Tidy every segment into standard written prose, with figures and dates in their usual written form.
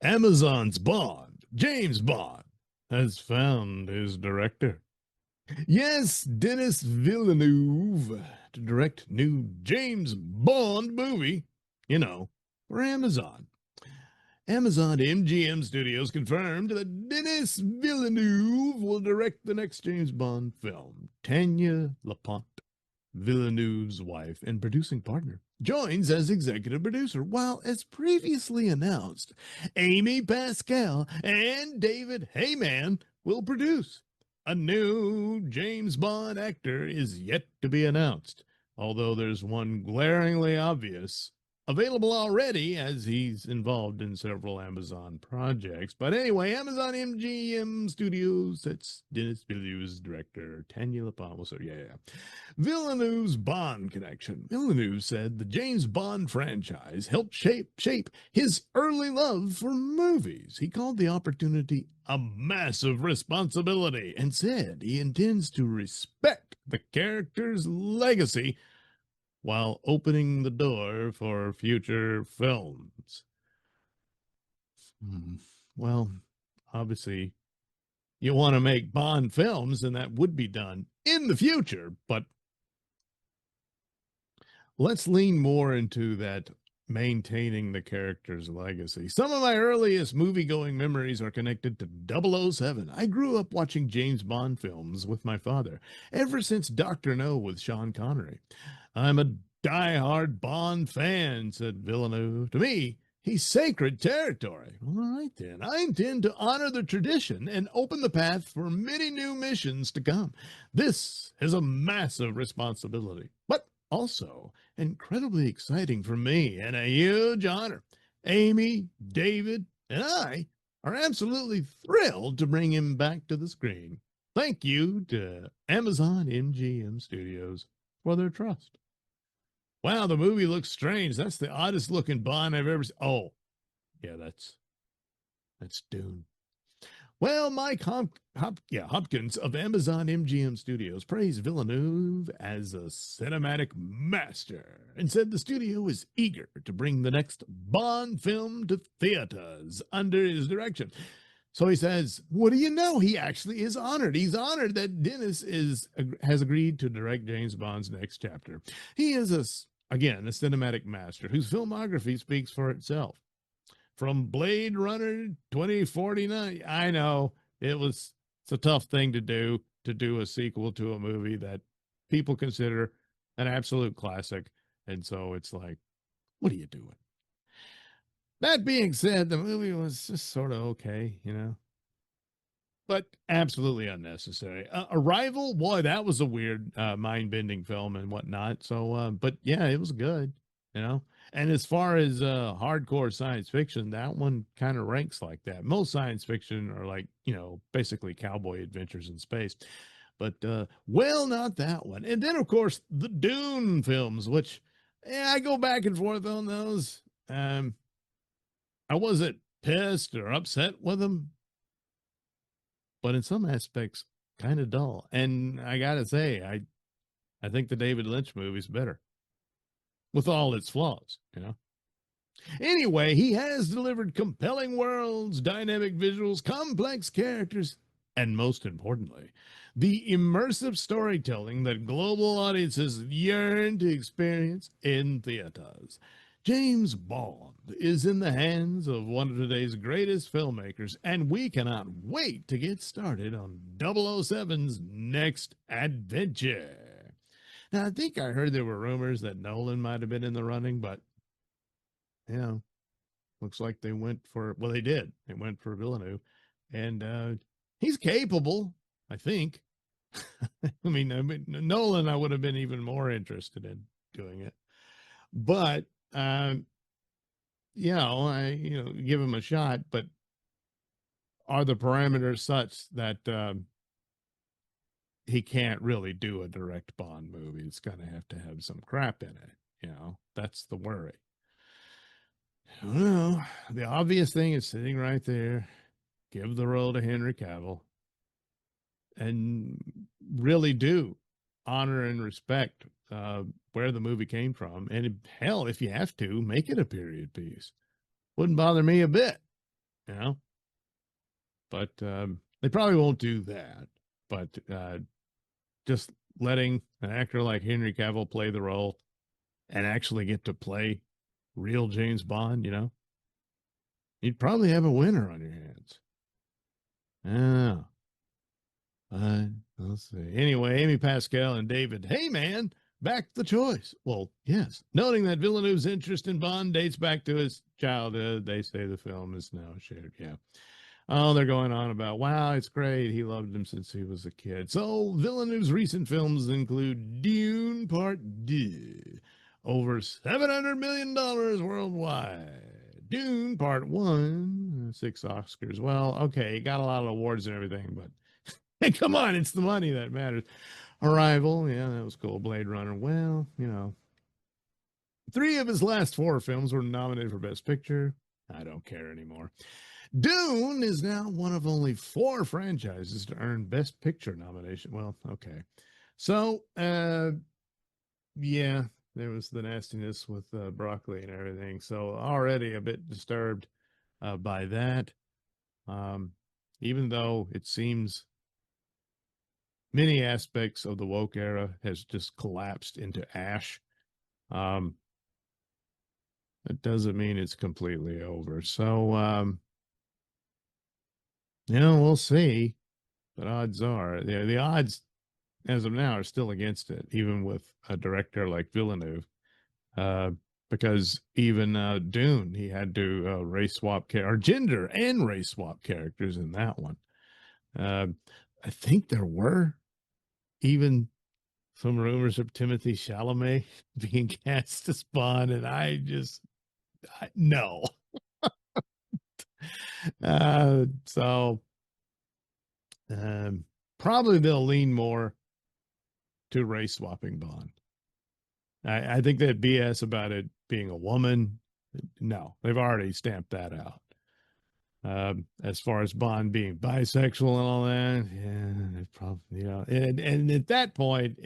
Amazon's Bond, James Bond, has found his director. Yes, Denis Villeneuve to direct new James Bond movie, for Amazon. Amazon MGM Studios confirmed that Denis Villeneuve will direct the next James Bond film. Tanya Laponte, Villeneuve's wife and producing partner, joins as executive producer, while, as previously announced, Amy Pascal and David Heyman will produce. A new James Bond actor is yet to be announced, although there's one glaringly obvious, available already as he's involved in several Amazon projects. But anyway, Amazon MGM Studios, that's Denis Villeneuve's director, Tanya LaPalme. So yeah. Villeneuve's Bond connection. Villeneuve said the James Bond franchise helped shape his early love for movies. He called the opportunity a massive responsibility and said he intends to respect the character's legacy while opening the door for future films. Well, obviously, you want to make Bond films, and that would be done in the future, but let's lean more into that maintaining the character's legacy. Some of my earliest movie-going memories are connected to 007. I grew up watching James Bond films with my father, ever since Dr. No with Sean Connery. I'm a die-hard Bond fan, said Villeneuve. To me, he's sacred territory. All right, then. I intend to honor the tradition and open the path for many new missions to come. This is a massive responsibility, but also incredibly exciting for me and a huge honor. Amy, David, and I are absolutely thrilled to bring him back to the screen. Thank you to Amazon MGM Studios for their trust. Wow, the movie looks strange. That's the oddest looking Bond I've ever seen. Oh, yeah, that's Dune. Well, Mike Hopkins of Amazon MGM Studios praised Villeneuve as a cinematic master and said the studio is eager to bring the next Bond film to theaters under his direction. So he says, what do you know? He actually is honored. He's honored that Dennis has agreed to direct James Bond's next chapter. He is, a cinematic master whose filmography speaks for itself. From Blade Runner 2049. I know it's a tough thing to do a sequel to a movie that people consider an absolute classic. And so it's like, what are you doing? That being said, the movie was just sort of okay, but absolutely unnecessary. Arrival, boy, that was a weird, mind-bending film and whatnot. So, but yeah, it was good, And as far as hardcore science fiction, that one kind of ranks like that. Most science fiction are like, basically cowboy adventures in space. But, well, not that one. And then, of course, the Dune films, which I go back and forth on those. I wasn't pissed or upset with them, but in some aspects, kind of dull. And I gotta say, I think the David Lynch movie's better, with all its flaws. Anyway, he has delivered compelling worlds, dynamic visuals, complex characters, and most importantly, the immersive storytelling that global audiences yearn to experience in theaters. James Bond is in the hands of one of today's greatest filmmakers, and we cannot wait to get started on 007's next adventure. Now, I think I heard there were rumors that Nolan might have been in the running, but, looks like they went for, well, they did. They went for Villeneuve, and he's capable, I think. I mean, Nolan, I would have been even more interested in doing it. But I give him a shot, but are the parameters such that he can't really do a direct Bond movie? It's going to have some crap in it. That's the worry. Well, the obvious thing is sitting right there. Give the role to Henry Cavill and really do honor and respect where the movie came from. And hell, if you have to, make it a period piece. Wouldn't bother me a bit. you know. But they probably won't do that. But just letting an actor like Henry Cavill play the role and actually get to play real James Bond, you know, you'd probably have a winner on your hands. Yeah. Let's see. Anyway, Amy Pascal and David Heyman backed the choice. Well, yes. Noting that Villeneuve's interest in Bond dates back to his childhood, they say the film is now shared. Yeah. Oh, they're going on about, wow, it's great. He loved him since he was a kid. So Villeneuve's recent films include Dune Part 2, over $700 million worldwide. Dune Part 1, 6 Oscars. Well, okay, got a lot of awards and everything, but hey, come on, it's the money that matters. Arrival, yeah, that was cool. Blade Runner, well, you know. 3 of his last 4 films were nominated for Best Picture. I don't care anymore. Dune is now one of only 4 franchises to earn Best Picture nomination. Well, okay. So, yeah, there was the nastiness with broccoli and everything. So already a bit disturbed by that. Even though it seems many aspects of the woke era has just collapsed into ash. It doesn't mean it's completely over. So, you know, we'll see. But odds are, the odds as of now are still against it, even with a director like Villeneuve. Because even Dune, he had to race swap or gender and race swap characters in that one. I think there were even some rumors of Timothy Chalamet being cast as Bond, and no. So probably they'll lean more to race swapping Bond. I think that BS about it being a woman, no, they've already stamped that out. As far as Bond being bisexual and all that, yeah, probably, you know, and at that point,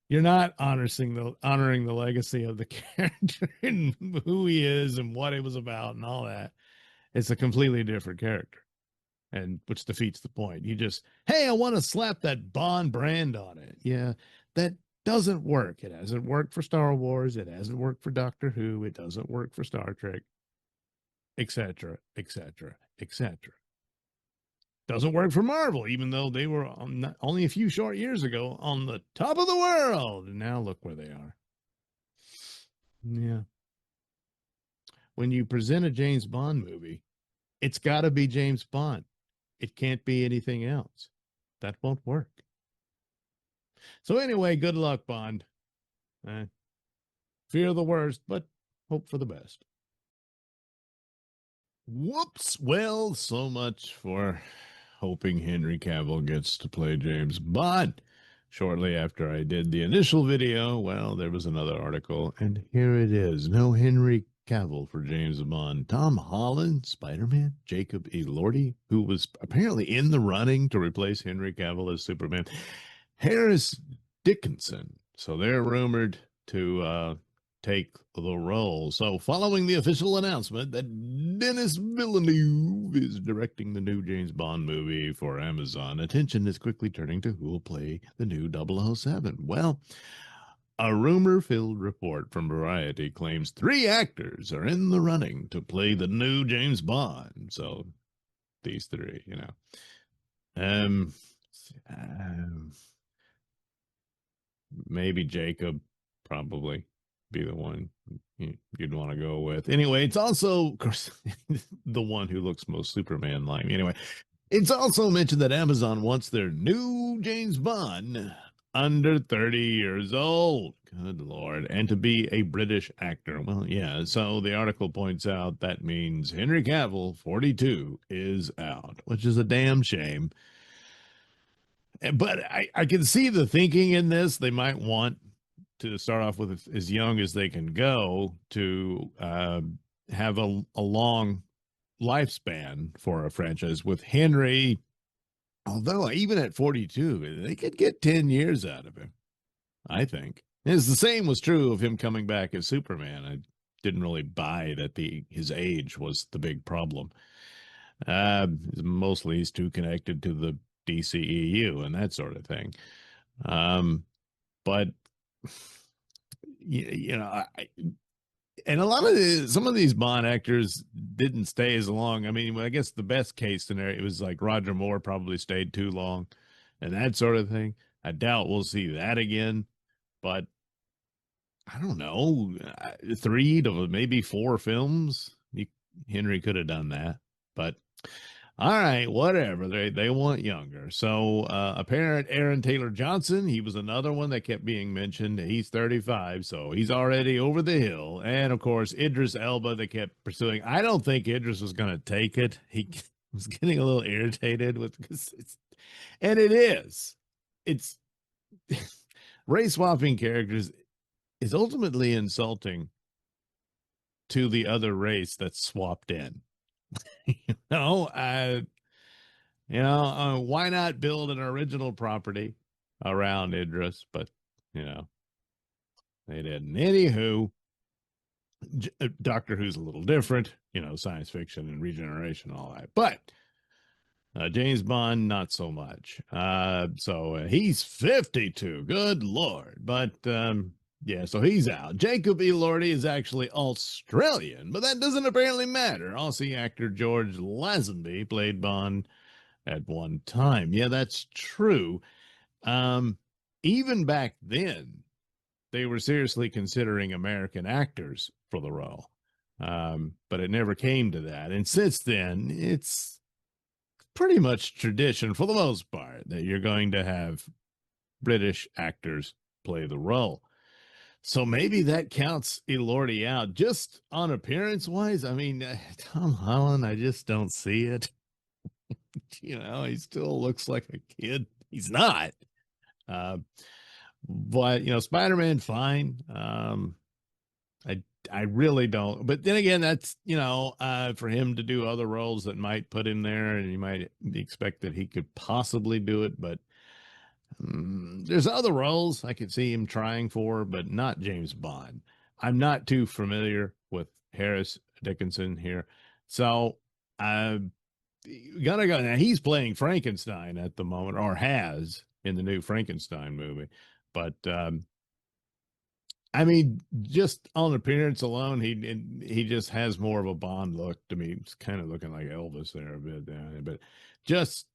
you're not honoring the legacy of the character and who he is and what it was about and all that. It's a completely different character, and which defeats the point. You just, hey, I want to slap that Bond brand on it. Yeah, that doesn't work. It hasn't worked for Star Wars. It hasn't worked for Doctor Who. It doesn't work for Star Trek, etc., etc., etc. Doesn't work for Marvel, even though they were only a few short years ago on the top of the world. And now look where they are. Yeah. When you present a James Bond movie, it's got to be James Bond. It can't be anything else. That won't work. So anyway, good luck, Bond. Fear the worst, but hope for the best. Whoops. Well, so much for hoping Henry Cavill gets to play James Bond. Shortly after I did the initial video, well, there was another article, and here it is. No Henry Cavill for James Bond. Tom Holland, Spider-Man, Jacob Elordi, who was apparently in the running to replace Henry Cavill as Superman, Harris Dickinson. So they're rumored to take the role. So following the official announcement that Denis Villeneuve is directing the new James Bond movie for Amazon, attention is quickly turning to who will play the new 007. Well, a rumor-filled report from Variety claims 3 actors are in the running to play the new James Bond. So these 3, you know. Maybe Jacob, probably be the one you'd want to go with. Anyway, it's also, of course, the one who looks most Superman-like. Anyway, it's also mentioned that Amazon wants their new James Bond under 30 years old. Good Lord. And to be a British actor. Well, yeah. So the article points out that means Henry Cavill, 42, is out, which is a damn shame. But I can see the thinking in this. They might want to start off with as young as they can go to have a long lifespan for a franchise. With Henry, although even at 42, they could get 10 years out of him, I think. As the same was true of him coming back as Superman. didn't really buy that his age was the big problem. Mostly he's too connected to the DCEU and that sort of thing. But you know, and a lot of some of these Bond actors didn't stay as long. I mean, I guess the best case scenario, it was like Roger Moore probably stayed too long and that sort of thing. I doubt we'll see that again, but I don't know, 3 to maybe 4 films. Henry could have done that, but all right, whatever. They want younger. So apparent Aaron Taylor Johnson, he was another one that kept being mentioned. He's 35, so he's already over the hill. And of course, Idris Elba, they kept pursuing. I don't think Idris was going to take it. He was getting a little irritated with this, and it is. It's race swapping characters is ultimately insulting to the other race that's swapped in. you know, why not build an original property around Idris? But they didn't. Anywho, Doctor Who's a little different, science fiction and regeneration and all that. But James Bond, not so much. So he's 52. Good Lord. But yeah, so he's out. Jacob Elordi is actually Australian, but that doesn't apparently matter. Aussie actor George Lazenby played Bond at one time. Yeah, that's true. Even back then, they were seriously considering American actors for the role. But it never came to that. And since then, it's pretty much tradition for the most part that you're going to have British actors play the role. So maybe that counts Elordi out just on appearance wise. I mean, Tom Holland, I just don't see it. He still looks like a kid. He's not. But Spider-Man, fine. I really don't. But then again, that's for him to do other roles that might put him there, and you might expect that he could possibly do it. But there's other roles I could see him trying for, but not James Bond. I'm not too familiar with Harris Dickinson here, so gotta go. Now he's playing Frankenstein at the moment, or has in the new Frankenstein movie. But I mean, just on appearance alone, he just has more of a Bond look to me. It's kind of looking like Elvis there a bit, but just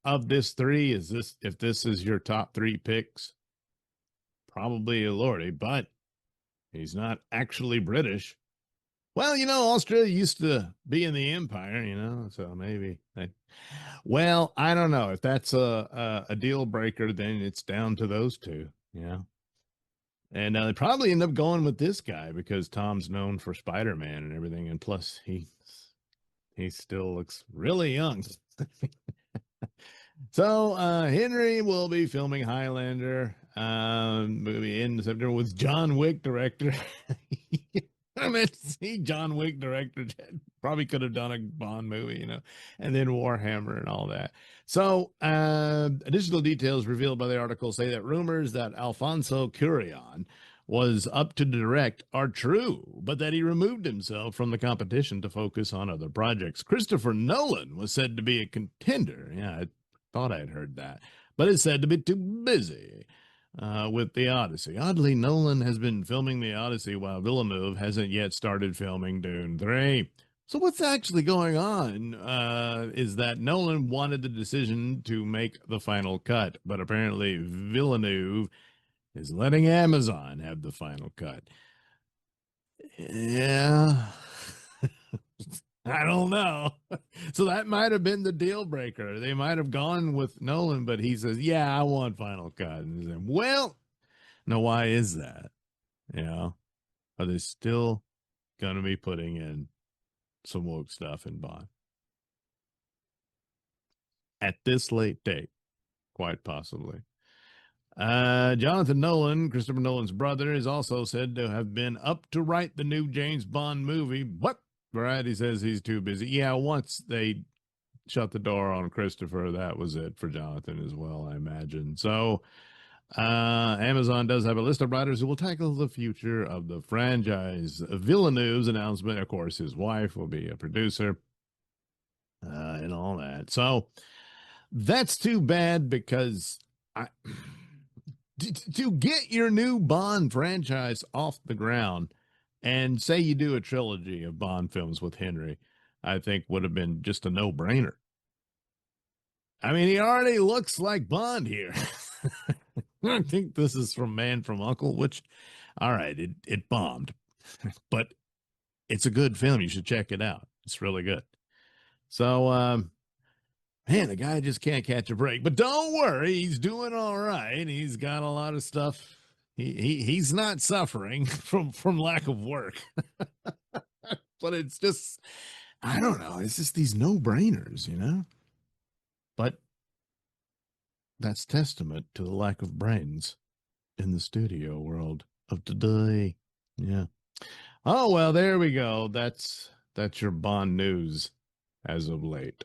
of this three, if this is your top 3 picks, probably Elordi, but he's not actually British. Well, Australia used to be in the Empire, so maybe. Well, I don't know. If that's a deal breaker, then it's down to those two, And they probably end up going with this guy because Tom's known for Spider-Man and everything. And plus, he still looks really young. So Henry will be filming Highlander movie in September with John Wick director. I meant to see John Wick director. Probably could have done a Bond movie, and then Warhammer and all that. So additional details revealed by the article say that rumors that Alfonso Cuarón was up to direct are true, but that he removed himself from the competition to focus on other projects. Christopher Nolan was said to be a contender. Yeah, I thought I'd heard that, but is said to be too busy with The Odyssey. Oddly, Nolan has been filming The Odyssey while Villeneuve hasn't yet started filming Dune 3. So what's actually going on is that Nolan wanted the decision to make the final cut, but apparently Villeneuve is letting Amazon have the final cut. Yeah. I don't know. So that might have been the deal breaker. They might have gone with Nolan, but he says, yeah, I want final cut. And he said, well, now why is that? Are they still going to be putting in some woke stuff in Bond? At this late date, quite possibly. Jonathan Nolan, Christopher Nolan's brother, is also said to have been up to write the new James Bond movie, but Variety says he's too busy. Yeah, once they shut the door on Christopher, that was it for Jonathan as well, I imagine. So Amazon does have a list of writers who will tackle the future of the franchise. Villeneuve's announcement, of course, his wife will be a producer and all that. So that's too bad because I, to get your new Bond franchise off the ground and say you do a trilogy of Bond films with Henry, I think would have been just a no-brainer. I mean, he already looks like Bond here. I think this is from Man from Uncle, which, all right, it bombed, but it's a good film. You should check it out. It's really good. So, man, the guy just can't catch a break. But don't worry, he's doing all right. He's got a lot of stuff. He's not suffering from lack of work. But it's just, I don't know. It's just these no-brainers, you know? But that's testament to the lack of brains in the studio world of today. Yeah. Oh, well, there we go. That's your Bond news as of late.